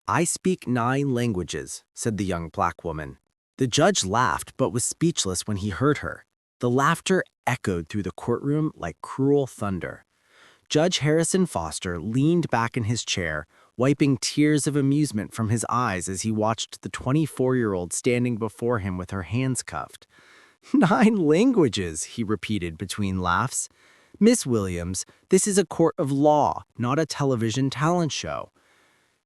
"I speak 9 languages," said the young black woman. The judge laughed but was speechless when he heard her. The laughter echoed through the courtroom like cruel thunder. Judge Harrison Foster leaned back in his chair, wiping tears of amusement from his eyes as he watched the 24-year-old standing before him with her hands cuffed. 9 languages, he repeated between laughs. "Miss Williams, this is a court of law, not a television talent show."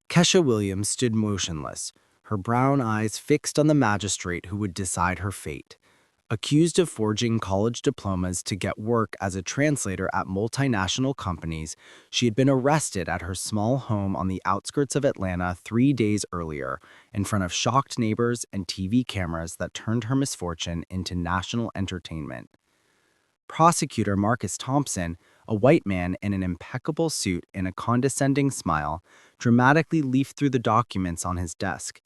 Kesha Williams stood motionless, her brown eyes fixed on the magistrate who would decide her fate. Accused of forging college diplomas to get work as a translator at multinational companies, she had been arrested at her small home on the outskirts of Atlanta 3 days earlier, in front of shocked neighbors and TV cameras that turned her misfortune into national entertainment. Prosecutor Marcus Thompson, a white man in an impeccable suit and a condescending smile, dramatically leafed through the documents on his desk.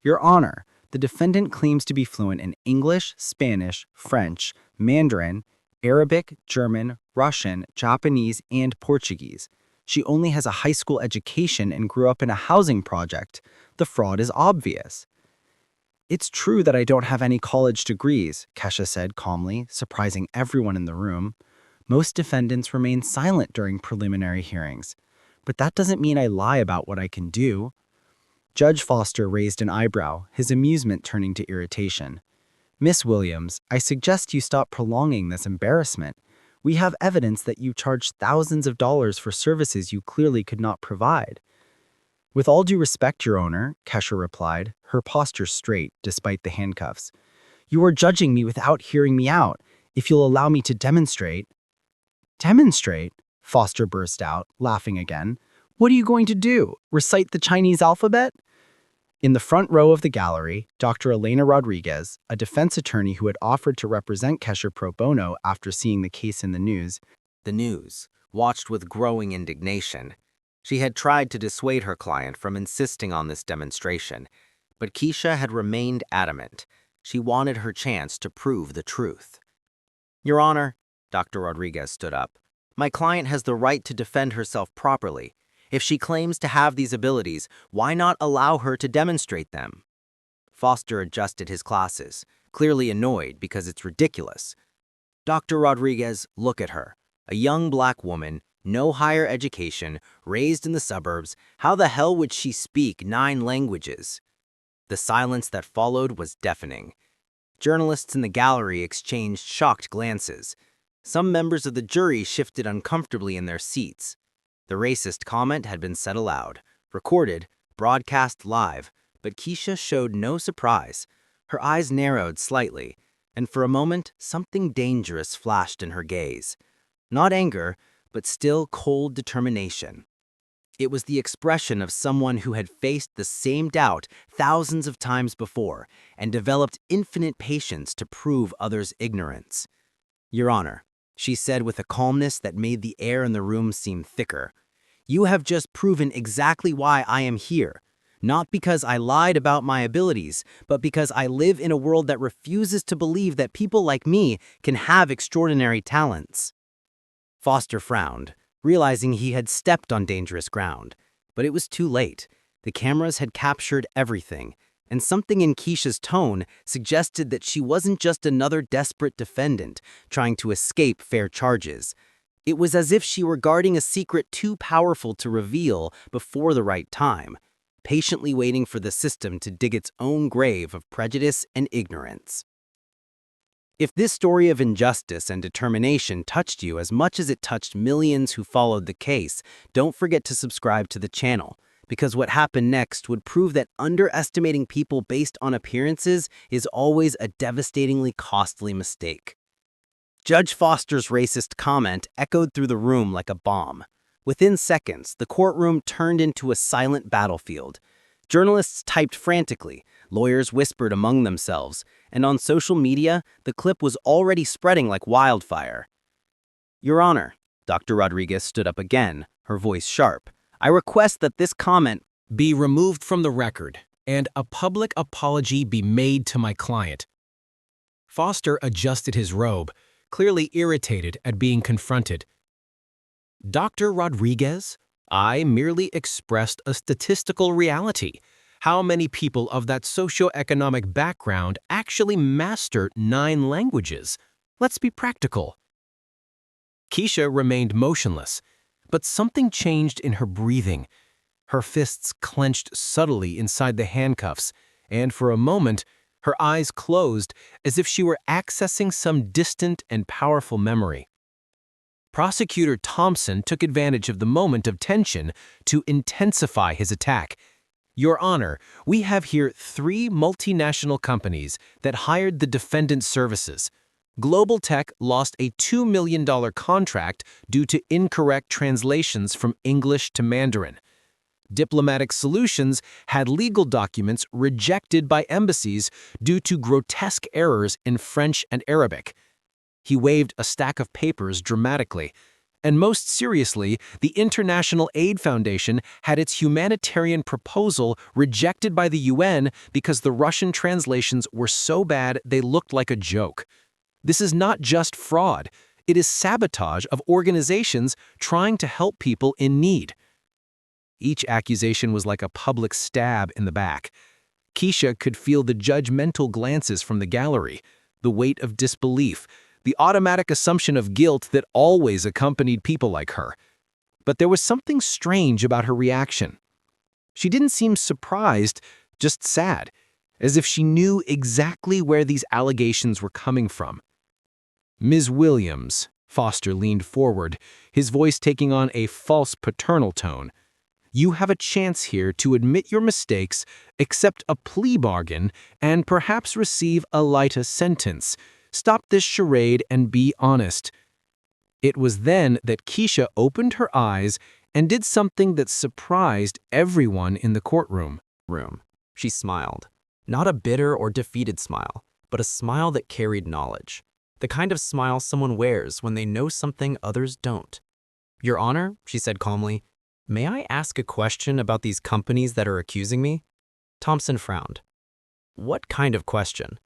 "Your Honor, the defendant claims to be fluent in English, Spanish, French, Mandarin, Arabic, German, Russian, Japanese, and Portuguese. She only has a high school education and grew up in a housing project. The fraud is obvious." "It's true that I don't have any college degrees," Kesha said calmly, surprising everyone in the room. Most defendants remain silent during preliminary hearings. "But that doesn't mean I lie about what I can do." Judge Foster raised an eyebrow, his amusement turning to irritation. "Miss Williams, I suggest you stop prolonging this embarrassment. We have evidence that you charged thousands of dollars for services you clearly could not provide." "With all due respect, Your Honor," Kesha replied, her posture straight despite the handcuffs. "You are judging me without hearing me out. If you'll allow me to demonstrate—" "Demonstrate?" Foster burst out, laughing again. "What are you going to do? Recite the Chinese alphabet?" In the front row of the gallery, Dr. Elena Rodriguez, a defense attorney who had offered to represent Kesha pro bono after seeing the case in the news, watched with growing indignation. She had tried to dissuade her client from insisting on this demonstration, but Keisha had remained adamant. She wanted her chance to prove the truth. "Your Honor," Dr. Rodriguez stood up, "my client has the right to defend herself properly. If she claims to have these abilities, why not allow her to demonstrate them?" Foster adjusted his glasses, clearly annoyed because it's ridiculous. "Dr. Rodriguez, look at her. A young black woman, no higher education, raised in the suburbs. How the hell would she speak 9 languages?" The silence that followed was deafening. Journalists in the gallery exchanged shocked glances. Some members of the jury shifted uncomfortably in their seats. The racist comment had been said aloud, recorded, broadcast live, but Keisha showed no surprise. Her eyes narrowed slightly, and for a moment, something dangerous flashed in her gaze. Not anger, but still cold determination. It was the expression of someone who had faced the same doubt thousands of times before and developed infinite patience to prove others' ignorance. "Your Honor," she said with a calmness that made the air in the room seem thicker, "you have just proven exactly why I am here. Not because I lied about my abilities, but because I live in a world that refuses to believe that people like me can have extraordinary talents." Foster frowned, realizing he had stepped on dangerous ground. But it was too late. The cameras had captured everything, and something in Keisha's tone suggested that she wasn't just another desperate defendant trying to escape fair charges. It was as if she were guarding a secret too powerful to reveal before the right time, patiently waiting for the system to dig its own grave of prejudice and ignorance. If this story of injustice and determination touched you as much as it touched millions who followed the case, don't forget to subscribe to the channel, because what happened next would prove that underestimating people based on appearances is always a devastatingly costly mistake. Judge Foster's racist comment echoed through the room like a bomb. Within seconds, the courtroom turned into a silent battlefield. Journalists typed frantically, lawyers whispered among themselves, and on social media, the clip was already spreading like wildfire. "Your Honor," Dr. Rodriguez stood up again, her voice sharp, "I request that this comment be removed from the record and a public apology be made to my client." Foster adjusted his robe, clearly irritated at being confronted. "Dr. Rodriguez, I merely expressed a statistical reality. How many people of that socioeconomic background actually master 9 languages? Let's be practical. Keisha remained motionless, but something changed in her breathing. Her fists clenched subtly inside the handcuffs, and for a moment, her eyes closed as if she were accessing some distant and powerful memory. Prosecutor Thompson took advantage of the moment of tension to intensify his attack. Your Honor, we have here 3 multinational companies that hired the defendant's services. Global Tech lost a $2 million contract due to incorrect translations from English to Mandarin. Diplomatic Solutions had legal documents rejected by embassies due to grotesque errors in French and Arabic. He waved a stack of papers dramatically. And most seriously, the International Aid Foundation had its humanitarian proposal rejected by the UN because the Russian translations were so bad they looked like a joke. This is not just fraud. It is sabotage of organizations trying to help people in need. Each accusation was like a public stab in the back. Keisha could feel the judgmental glances from the gallery, the weight of disbelief, the automatic assumption of guilt that always accompanied people like her. But there was something strange about her reaction. She didn't seem surprised, just sad, as if she knew exactly where these allegations were coming from. Ms. Williams, Foster leaned forward, his voice taking on a false paternal tone. You have a chance here to admit your mistakes, accept a plea bargain, and perhaps receive a lighter sentence. Stop this charade and be honest. It was then that Keisha opened her eyes and did something that surprised everyone in the courtroom. She smiled. Not a bitter or defeated smile, but a smile that carried knowledge. The kind of smile someone wears when they know something others don't. Your Honor, she said calmly, may I ask a question about these companies that are accusing me? Thompson frowned. What kind of question?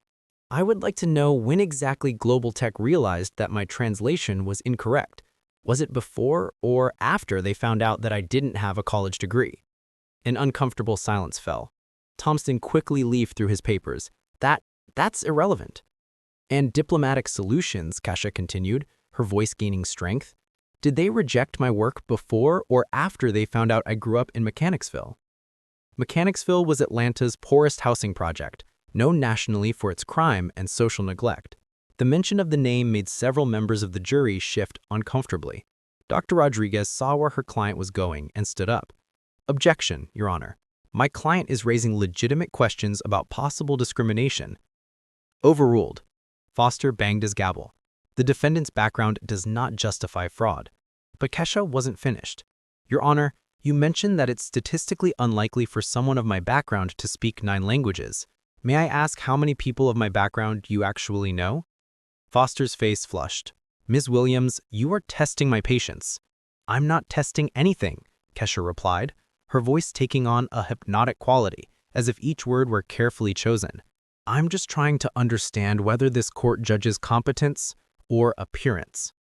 I would like to know when exactly Global Tech realized that my translation was incorrect. Was it before or after they found out that I didn't have a college degree? An uncomfortable silence fell. Thompson quickly leafed through his papers. That's irrelevant. And Diplomatic Solutions, Keisha continued, her voice gaining strength. Did they reject my work before or after they found out I grew up in Mechanicsville? Mechanicsville was Atlanta's poorest housing project, known nationally for its crime and social neglect. The mention of the name made several members of the jury shift uncomfortably. Dr. Rodriguez saw where her client was going and stood up. Objection, Your Honor. My client is raising legitimate questions about possible discrimination. Overruled. Foster banged his gavel. The defendant's background does not justify fraud. But Keisha wasn't finished. Your Honor, you mentioned that it's statistically unlikely for someone of my background to speak 9 languages. May I ask how many people of my background you actually know? Foster's face flushed. Ms. Williams, you are testing my patience. I'm not testing anything, Keisha replied, her voice taking on a hypnotic quality, as if each word were carefully chosen. I'm just trying to understand whether this court judges competence or appearance.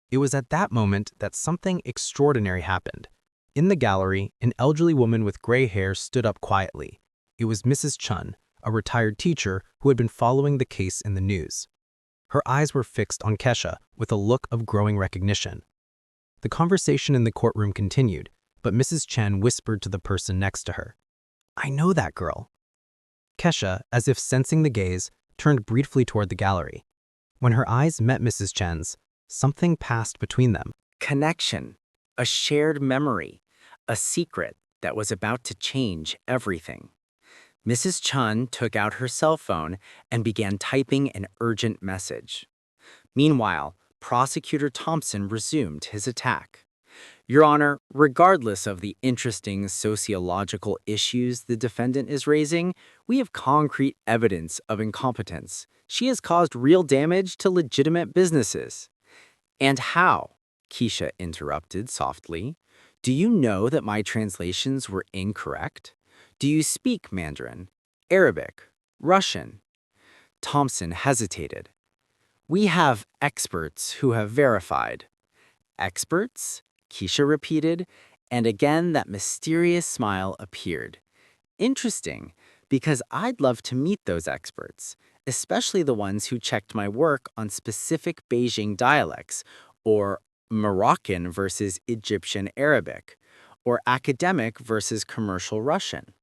It was at that moment that something extraordinary happened. In the gallery, an elderly woman with gray hair stood up quietly. It was Mrs. Chun, a retired teacher who had been following the case in the news. Her eyes were fixed on Keisha with a look of growing recognition. The conversation in the courtroom continued, but Mrs. Chen whispered to the person next to her, I know that girl. Keisha, as if sensing the gaze, turned briefly toward the gallery. When her eyes met Mrs. Chen's, something passed between them. Connection, a shared memory, a secret that was about to change everything. Mrs. Chun took out her cell phone and began typing an urgent message. Meanwhile, Prosecutor Thompson resumed his attack. Your Honor, regardless of the interesting sociological issues the defendant is raising, we have concrete evidence of incompetence. She has caused real damage to legitimate businesses. And how? Keisha interrupted softly. Do you know that my translations were incorrect? Do you speak Mandarin, Arabic, Russian? Thompson hesitated. We have experts who have verified. Experts? Keisha repeated. And again, that mysterious smile appeared. Interesting, because I'd love to meet those experts, especially the ones who checked my work on specific Beijing dialects, or Moroccan versus Egyptian Arabic, or academic versus commercial Russian.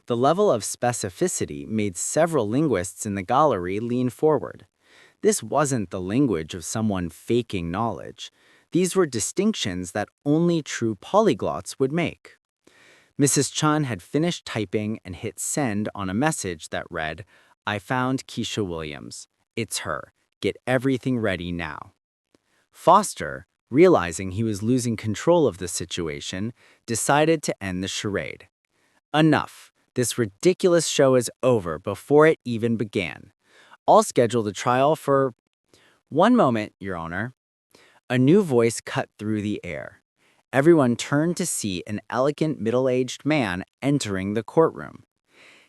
The level of specificity made several linguists in the gallery lean forward. This wasn't the language of someone faking knowledge. These were distinctions that only true polyglots would make. Mrs. Chun had finished typing and hit send on a message that read, "I found Keisha Williams. It's her. Get everything ready now." Foster, realizing he was losing control of the situation, decided to end the charade. "Enough. This ridiculous show is over before it even began. I'll schedule the trial for—" "One moment, Your Honor." A new voice cut through the air. Everyone turned to see an elegant middle-aged man entering the courtroom.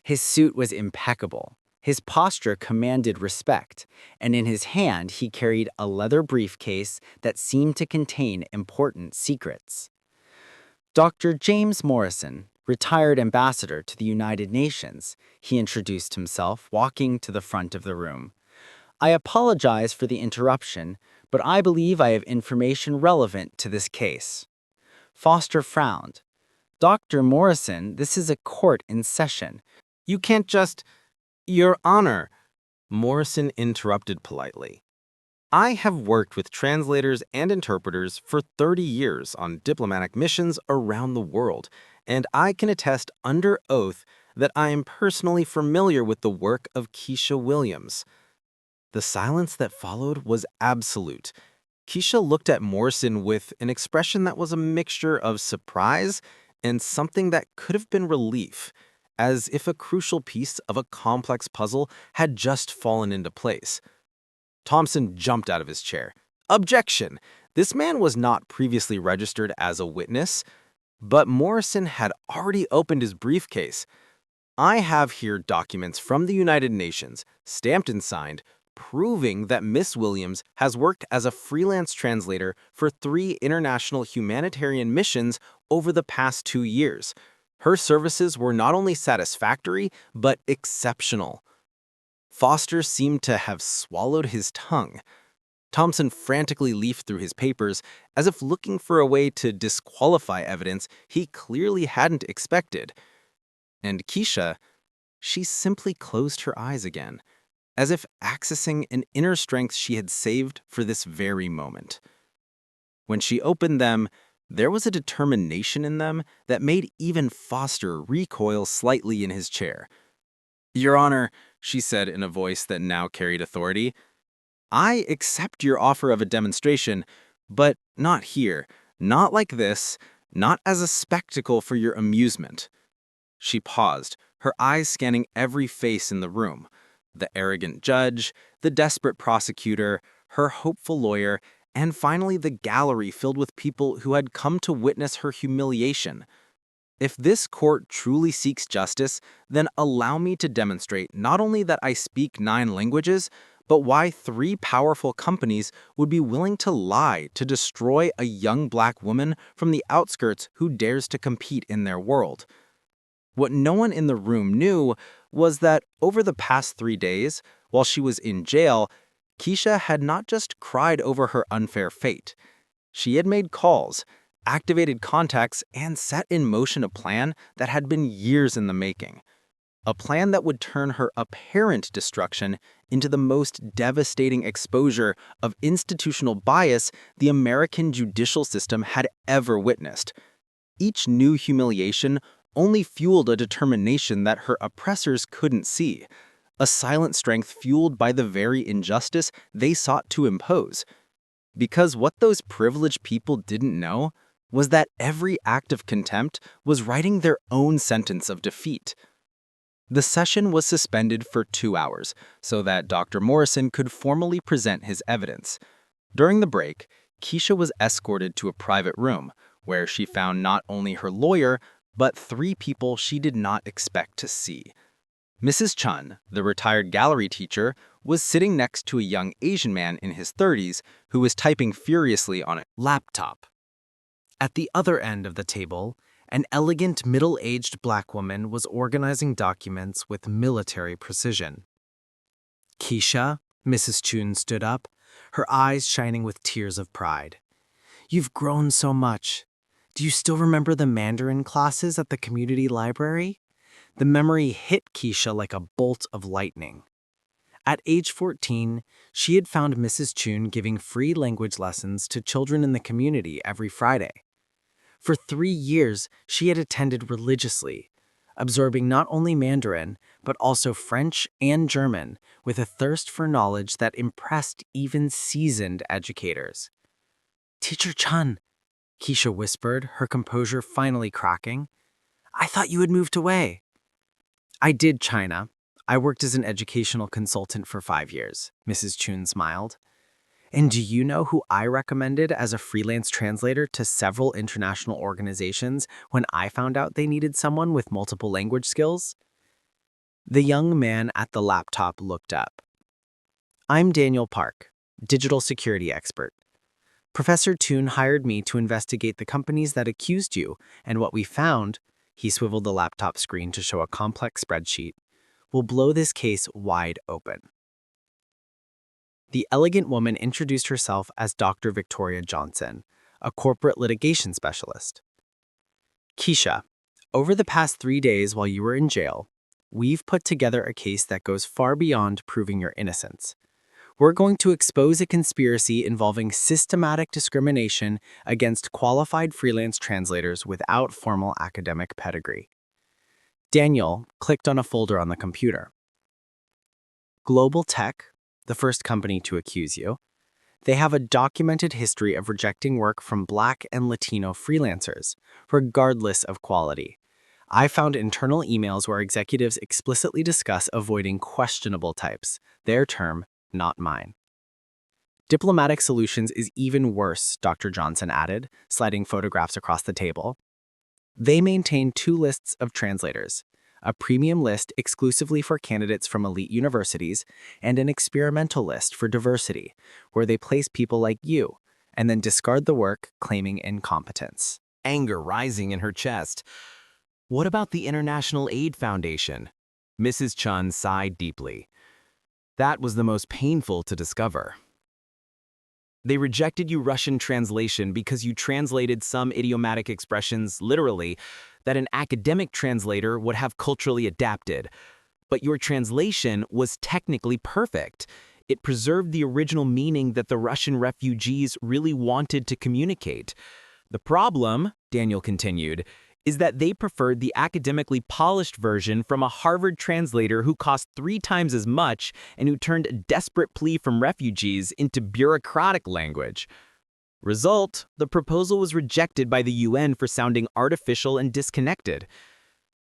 His suit was impeccable. His posture commanded respect, and in his hand he carried a leather briefcase that seemed to contain important secrets. Dr. James Morrison, retired ambassador to the United Nations, he introduced himself, walking to the front of the room. "I apologize for the interruption, but I believe I have information relevant to this case." Foster frowned. "Dr. Morrison, this is a court in session. You can't just— Your Honor, Morrison interrupted politely. I have worked with translators and interpreters for 30 years on diplomatic missions around the world, and I can attest under oath that I am personally familiar with the work of Keisha Williams. The silence that followed was absolute. Keisha looked at Morrison with an expression that was a mixture of surprise and something that could have been relief, as if a crucial piece of a complex puzzle had just fallen into place. Thompson jumped out of his chair. Objection! This man was not previously registered as a witness, but Morrison had already opened his briefcase. I have here documents from the United Nations, stamped and signed, proving that Miss Williams has worked as a freelance translator for 3 international humanitarian missions over the past 2 years. Her services were not only satisfactory, but exceptional. Foster seemed to have swallowed his tongue. Thompson frantically leafed through his papers, as if looking for a way to disqualify evidence he clearly hadn't expected. And Keisha, she simply closed her eyes again, as if accessing an inner strength she had saved for this very moment. When she opened them, there was a determination in them that made even Foster recoil slightly in his chair. "Your Honor," she said in a voice that now carried authority, "I accept your offer of a demonstration, but not here, not like this, not as a spectacle for your amusement." She paused, her eyes scanning every face in the room: the arrogant judge, the desperate prosecutor, her hopeful lawyer, and finally the gallery filled with people who had come to witness her humiliation. If this court truly seeks justice, then allow me to demonstrate not only that I speak 9 languages, but why 3 powerful companies would be willing to lie to destroy a young black woman from the outskirts who dares to compete in their world. What no one in the room knew was that over the past 3 days, while she was in jail, Keisha had not just cried over her unfair fate. She had made calls, activated contacts, and set in motion a plan that had been years in the making. A plan that would turn her apparent destruction into the most devastating exposure of institutional bias the American judicial system had ever witnessed. Each new humiliation only fueled a determination that her oppressors couldn't see, a silent strength fueled by the very injustice they sought to impose. Because what those privileged people didn't know was that every act of contempt was writing their own sentence of defeat. The session was suspended for 2 hours so that Dr. Morrison could formally present his evidence. During the break, Keisha was escorted to a private room where she found not only her lawyer, but 3 people she did not expect to see. Mrs. Chun, the retired gallery teacher, was sitting next to a young Asian man in his 30s who was typing furiously on a laptop. At the other end of the table, an elegant middle-aged black woman was organizing documents with military precision. Keisha, Mrs. Chun stood up, her eyes shining with tears of pride. You've grown so much. Do you still remember the Mandarin classes at the community library? The memory hit Keisha like a bolt of lightning. At age 14, she had found Mrs. Chun giving free language lessons to children in the community every Friday. For 3 years, she had attended religiously, absorbing not only Mandarin, but also French and German, with a thirst for knowledge that impressed even seasoned educators. Teacher Chun, Keisha whispered, her composure finally cracking. I thought you had moved away. I did, China. I worked as an educational consultant for 5 years, Mrs. Chun smiled. And do you know who I recommended as a freelance translator to several international organizations when I found out they needed someone with multiple language skills? The young man at the laptop looked up. I'm Daniel Park, digital security expert. Professor Toon hired me to investigate the companies that accused you, and what we found, he swiveled the laptop screen to show a complex spreadsheet, will blow this case wide open. The elegant woman introduced herself as Dr. Victoria Johnson, a corporate litigation specialist. Keisha, over the past 3 days while you were in jail, we've put together a case that goes far beyond proving your innocence. We're going to expose a conspiracy involving systematic discrimination against qualified freelance translators without formal academic pedigree. Daniel clicked on a folder on the computer. Global Tech, the first company to accuse you, they have a documented history of rejecting work from Black and Latino freelancers, regardless of quality. I found internal emails where executives explicitly discuss avoiding questionable types, their term, not mine. Diplomatic Solutions is even worse, Dr. Johnson added, sliding photographs across the table. They maintain 2 lists of translators, a premium list exclusively for candidates from elite universities, and an experimental list for diversity, where they place people like you, and then discard the work, claiming incompetence. Anger rising in her chest. What about the International Aid Foundation? Mrs. Chun sighed deeply. That was the most painful to discover. They rejected you Russian translation because you translated some idiomatic expressions literally that an academic translator would have culturally adapted. But your translation was technically perfect. It preserved the original meaning that the Russian refugees really wanted to communicate. The problem, Daniel continued, is that they preferred the academically polished version from a Harvard translator who cost 3 times as much and who turned a desperate plea from refugees into bureaucratic language. Result, the proposal was rejected by the UN for sounding artificial and disconnected.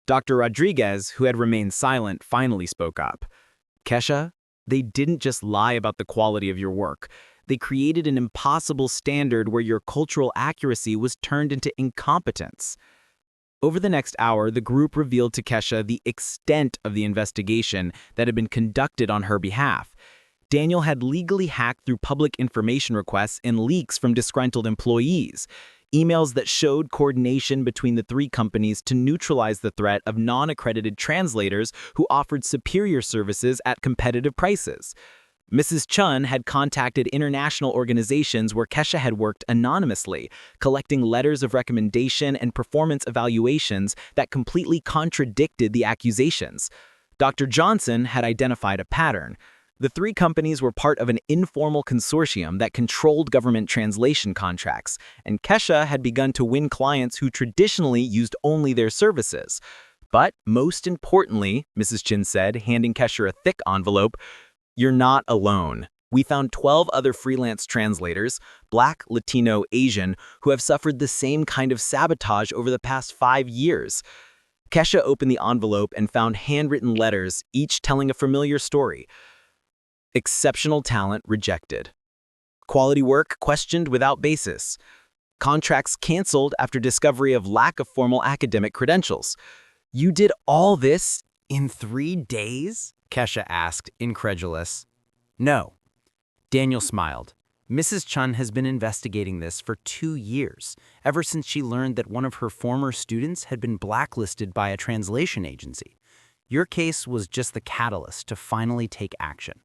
Dr. Rodriguez, who had remained silent, finally spoke up. Kesha, they didn't just lie about the quality of your work. They created an impossible standard where your cultural accuracy was turned into incompetence. Over the next hour, the group revealed to Kesha the extent of the investigation that had been conducted on her behalf. Daniel had legally hacked through public information requests and leaks from disgruntled employees, emails that showed coordination between the 3 companies to neutralize the threat of non-accredited translators who offered superior services at competitive prices. Mrs. Chun had contacted international organizations where Kesha had worked anonymously, collecting letters of recommendation and performance evaluations that completely contradicted the accusations. Dr. Johnson had identified a pattern. The 3 companies were part of an informal consortium that controlled government translation contracts, and Kesha had begun to win clients who traditionally used only their services. But most importantly, Mrs. Chin said, handing Kesha a thick envelope, you're not alone. We found 12 other freelance translators, Black, Latino, Asian, who have suffered the same kind of sabotage over the past 5 years. Kesha opened the envelope and found handwritten letters, each telling a familiar story. Exceptional talent rejected. Quality work questioned without basis. Contracts canceled after discovery of lack of formal academic credentials. You did all this in 3 days? Kesha asked, incredulous. No. Daniel smiled. Mrs. Chun has been investigating this for 2 years, ever since she learned that one of her former students had been blacklisted by a translation agency. Your case was just the catalyst to finally take action.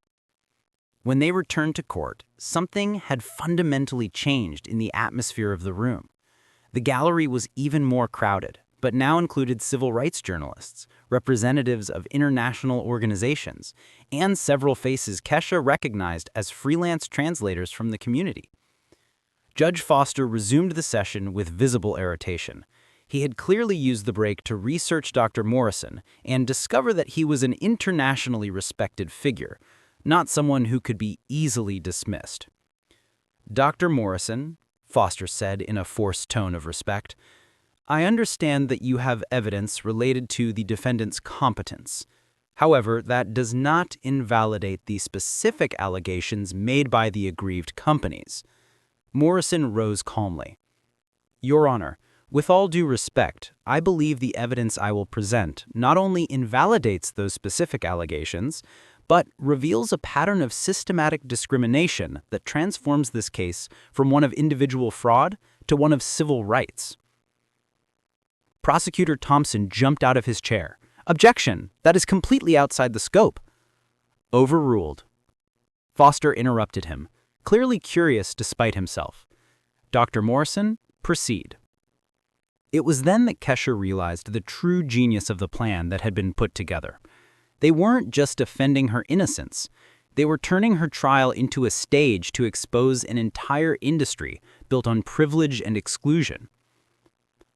When they returned to court, something had fundamentally changed in the atmosphere of the room. The gallery was even more crowded, but now included civil rights journalists, representatives of international organizations, and several faces Kesha recognized as freelance translators from the community. Judge Foster resumed the session with visible irritation. He had clearly used the break to research Dr. Morrison and discover that he was an internationally respected figure, not someone who could be easily dismissed. Dr. Morrison, Foster said in a forced tone of respect, I understand that you have evidence related to the defendant's competence. However, that does not invalidate the specific allegations made by the aggrieved companies. Morrison rose calmly. Your Honor, with all due respect, I believe the evidence I will present not only invalidates those specific allegations, but reveals a pattern of systematic discrimination that transforms this case from one of individual fraud to one of civil rights. Prosecutor Thompson jumped out of his chair. Objection! That is completely outside the scope. Overruled. Foster interrupted him, clearly curious despite himself. Dr. Morrison, proceed. It was then that Kesha realized the true genius of the plan that had been put together. They weren't just defending her innocence. They were turning her trial into a stage to expose an entire industry built on privilege and exclusion.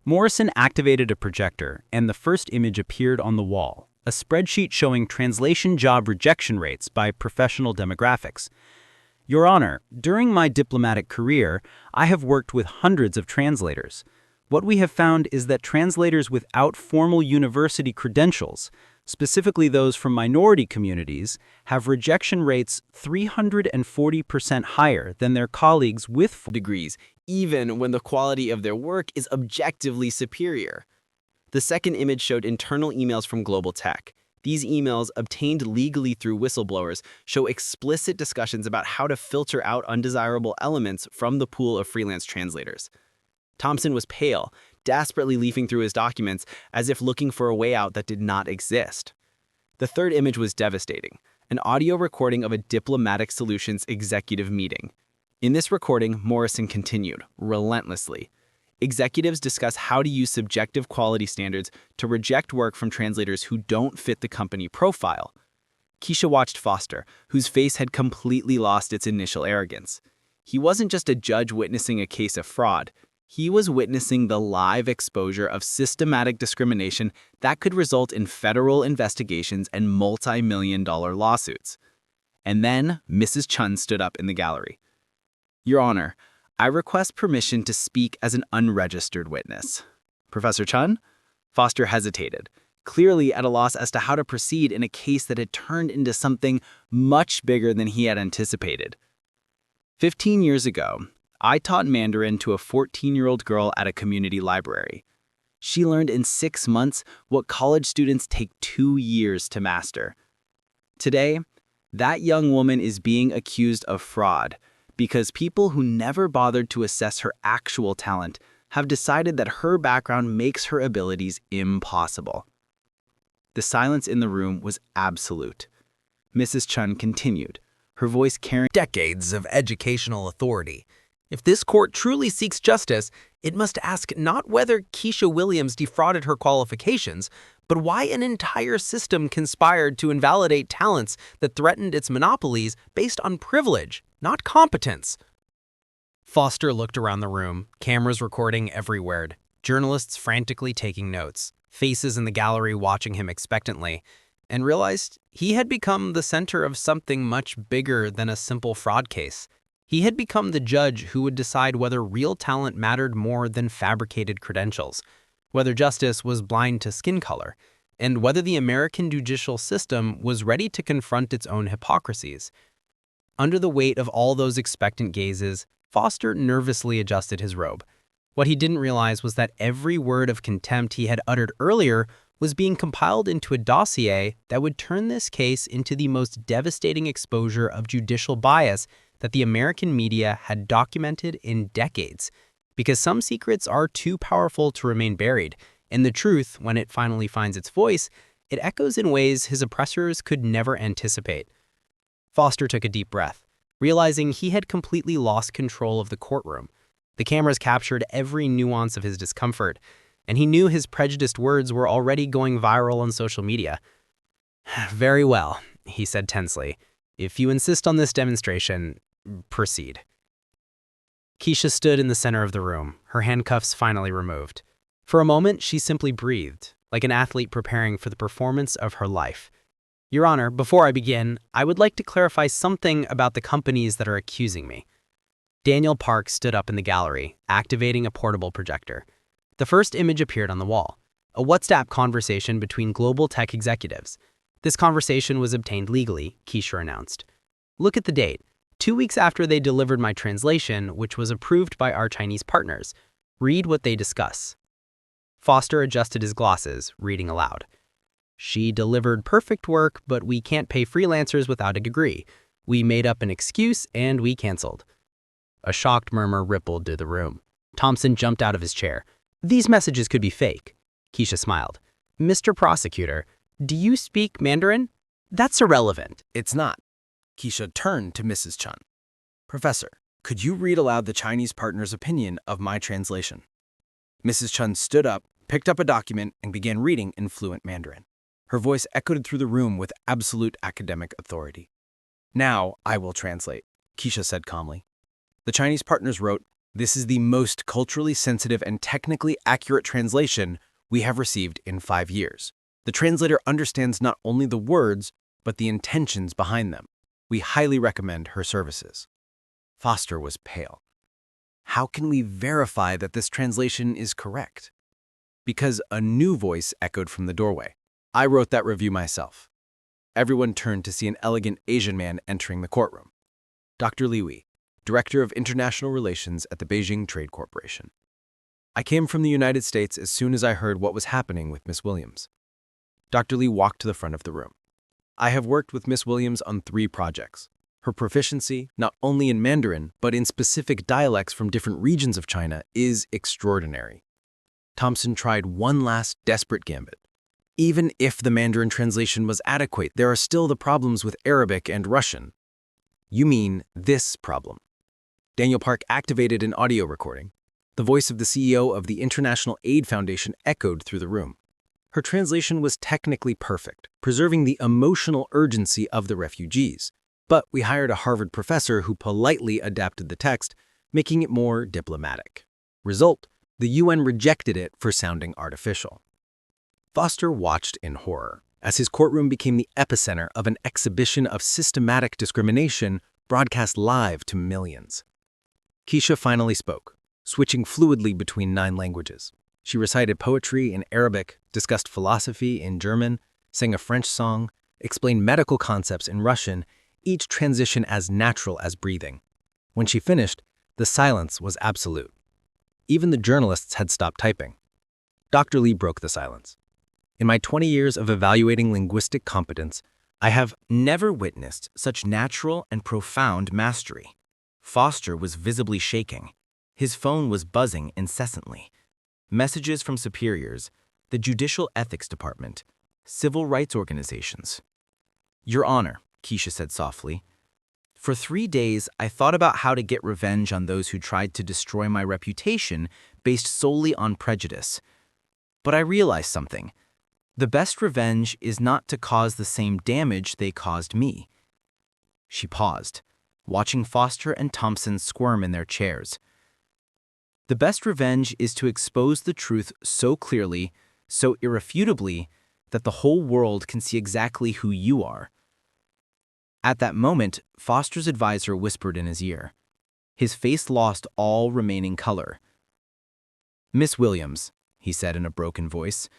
Morrison activated a projector, and the first image appeared on the wall, a spreadsheet showing translation job rejection rates by professional demographics. Your Honor, during my diplomatic career, I have worked with hundreds of translators. What we have found is that translators without formal university credentials, specifically those from minority communities, have rejection rates 340% higher than their colleagues with full degrees, even when the quality of their work is objectively superior. The second image showed internal emails from Global Tech. These emails, obtained legally through whistleblowers, show explicit discussions about how to filter out undesirable elements from the pool of freelance translators. Thompson was pale, desperately leafing through his documents as if looking for a way out that did not exist. The third image was devastating, an audio recording of a Diplomatic Solutions executive meeting. In this recording, Morrison continued, relentlessly. Executives discuss how to use subjective quality standards to reject work from translators who don't fit the company profile. Kesha watched Foster, whose face had completely lost its initial arrogance. He wasn't just a judge witnessing a case of fraud. He was witnessing the live exposure of systematic discrimination that could result in federal investigations and multi-million-dollar lawsuits. And then Mrs. Chun stood up in the gallery. Your Honor, I request permission to speak as an unregistered witness. Professor Chun? Foster hesitated, clearly at a loss as to how to proceed in a case that had turned into something much bigger than he had anticipated. 15 years ago, I taught Mandarin to a 14-year-old girl at a community library. She learned in 6 months what college students take 2 years to master. Today, that young woman is being accused of fraud because people who never bothered to assess her actual talent have decided that her background makes her abilities impossible. The silence in the room was absolute. Mrs. Chun continued, her voice carrying Decades of educational authority. If this court truly seeks justice, it must ask not whether Kesha Williams defrauded her qualifications, but why an entire system conspired to invalidate talents that threatened its monopolies based on privilege, not competence. Foster looked around the room, cameras recording every word, journalists frantically taking notes, faces in the gallery watching him expectantly, and realized he had become the center of something much bigger than a simple fraud case. He had become the judge who would decide whether real talent mattered more than fabricated credentials, whether justice was blind to skin color, and whether the American judicial system was ready to confront its own hypocrisies. Under the weight of all those expectant gazes, Foster nervously adjusted his robe. What he didn't realize was that every word of contempt he had uttered earlier was being compiled into a dossier that would turn this case into the most devastating exposure of judicial bias that the American media had documented in decades, because some secrets are too powerful to remain buried, and the truth, when it finally finds its voice, it echoes in ways his oppressors could never anticipate. Foster took a deep breath, realizing he had completely lost control of the courtroom. The cameras captured every nuance of his discomfort, and he knew his prejudiced words were already going viral on social media. "Very well," he said tensely. "If you insist on this demonstration, proceed." Keisha stood in the center of the room, her handcuffs finally removed. For a moment, she simply breathed, like an athlete preparing for the performance of her life. "Your Honor, before I begin, I would like to clarify something about the companies that are accusing me." Daniel Park stood up in the gallery, activating a portable projector. The first image appeared on the wall, a WhatsApp conversation between global tech executives. This conversation was obtained legally, Keisha announced. "Look at the date, 2 weeks after they delivered my translation, which was approved by our Chinese partners. Read what they discuss." Foster adjusted his glasses, reading aloud. "She delivered perfect work, but we can't pay freelancers without a degree. We made up an excuse and we canceled." A shocked murmur rippled through the room. Thompson jumped out of his chair. "These messages could be fake." Keisha smiled. "Mr. Prosecutor, do you speak Mandarin? That's irrelevant." It's not. Keisha turned to Mrs. Chun. "Professor, could you read aloud the Chinese partner's opinion of my translation?" Mrs. Chun stood up, picked up a document, and began reading in fluent Mandarin. Her voice echoed through the room with absolute academic authority. "Now I will translate," Keisha said calmly. The Chinese partners wrote, "This is the most culturally sensitive and technically accurate translation we have received in 5 years. The translator understands not only the words, but the intentions behind them. We highly recommend her services." Foster was pale. "How can we verify that this translation is correct?" Because a new voice echoed from the doorway. "I wrote that review myself." Everyone turned to see an elegant Asian man entering the courtroom. Dr. Li Wei, Director of International Relations at the Beijing Trade Corporation. "I came from the United States as soon as I heard what was happening with Miss Williams." Dr. Li walked to the front of the room. "I have worked with Miss Williams on 3 projects. Her proficiency, not only in Mandarin, but in specific dialects from different regions of China, is extraordinary." Thompson tried one last desperate gambit. "Even if the Mandarin translation was adequate, there are still the problems with Arabic and Russian." "You mean this problem?" Daniel Park activated an audio recording. The voice of the CEO of the International Aid Foundation echoed through the room. Her translation was technically perfect, preserving the emotional urgency of the refugees. But we hired a Harvard professor who politely adapted the text, making it more diplomatic. Result, the UN rejected it for sounding artificial. Foster watched in horror as his courtroom became the epicenter of an exhibition of systematic discrimination broadcast live to millions. Keisha finally spoke, switching fluidly between 9 languages. She recited poetry in Arabic, discussed philosophy in German, sang a French song, explained medical concepts in Russian, each transition as natural as breathing. When she finished, the silence was absolute. Even the journalists had stopped typing. Dr. Li broke the silence. "In my 20 years of evaluating linguistic competence, I have never witnessed such natural and profound mastery." Foster was visibly shaking. His phone was buzzing incessantly. Messages from superiors, the Judicial Ethics Department, civil rights organizations. "Your Honor," Keisha said softly, "for 3 days I thought about how to get revenge on those who tried to destroy my reputation based solely on prejudice. But I realized something. The best revenge is not to cause the same damage they caused me." She paused, watching Foster and Thompson squirm in their chairs. "The best revenge is to expose the truth so clearly, so irrefutably, that the whole world can see exactly who you are." At that moment, Foster's advisor whispered in his ear. His face lost all remaining color. "Miss Williams," he said in a broken voice,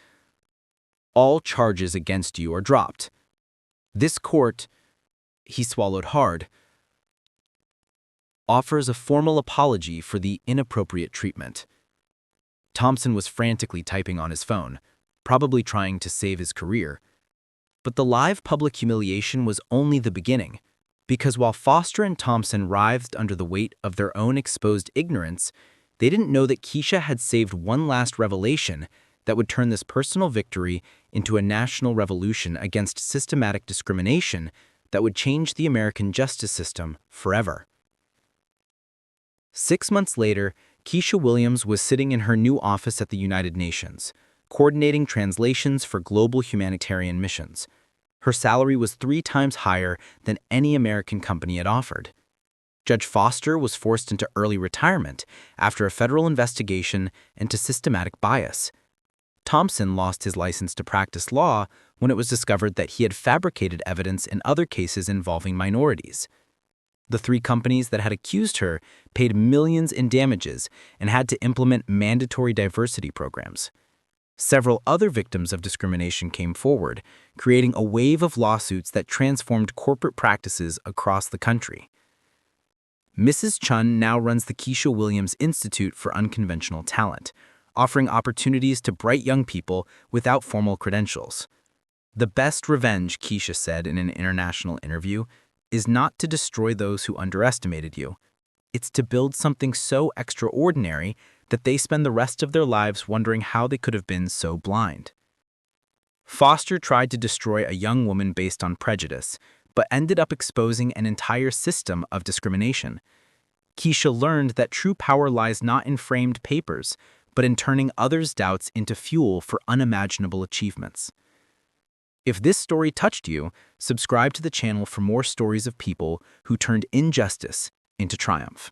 "all charges against you are dropped. This court," he swallowed hard, "offers a formal apology for the inappropriate treatment." Thompson was frantically typing on his phone, probably trying to save his career. But the live public humiliation was only the beginning, Because while Foster and Thompson writhed under the weight of their own exposed ignorance, they didn't know that Keisha had saved one last revelation that would turn this personal victory into a national revolution against systematic discrimination that would change the American justice system forever. 6 months later, Keisha Williams was sitting in her new office at the United Nations, coordinating translations for global humanitarian missions. Her salary was 3 times higher than any American company had offered. Judge Foster was forced into early retirement after a federal investigation into systematic bias. Thompson lost his license to practice law when it was discovered that he had fabricated evidence in other cases involving minorities. The 3 companies that had accused her paid millions in damages and had to implement mandatory diversity programs. Several other victims of discrimination came forward, creating a wave of lawsuits that transformed corporate practices across the country. Mrs. Chun now runs the Keisha Williams Institute for Unconventional Talent, offering opportunities to bright young people without formal credentials. The best revenge, Keisha said in an international interview, is not to destroy those who underestimated you. It's to build something so extraordinary that they spend the rest of their lives wondering how they could have been so blind. Foster tried to destroy a young woman based on prejudice, but ended up exposing an entire system of discrimination. Keisha learned that true power lies not in framed papers, but in turning others' doubts into fuel for unimaginable achievements. If this story touched you, subscribe to the channel for more stories of people who turned injustice into triumph.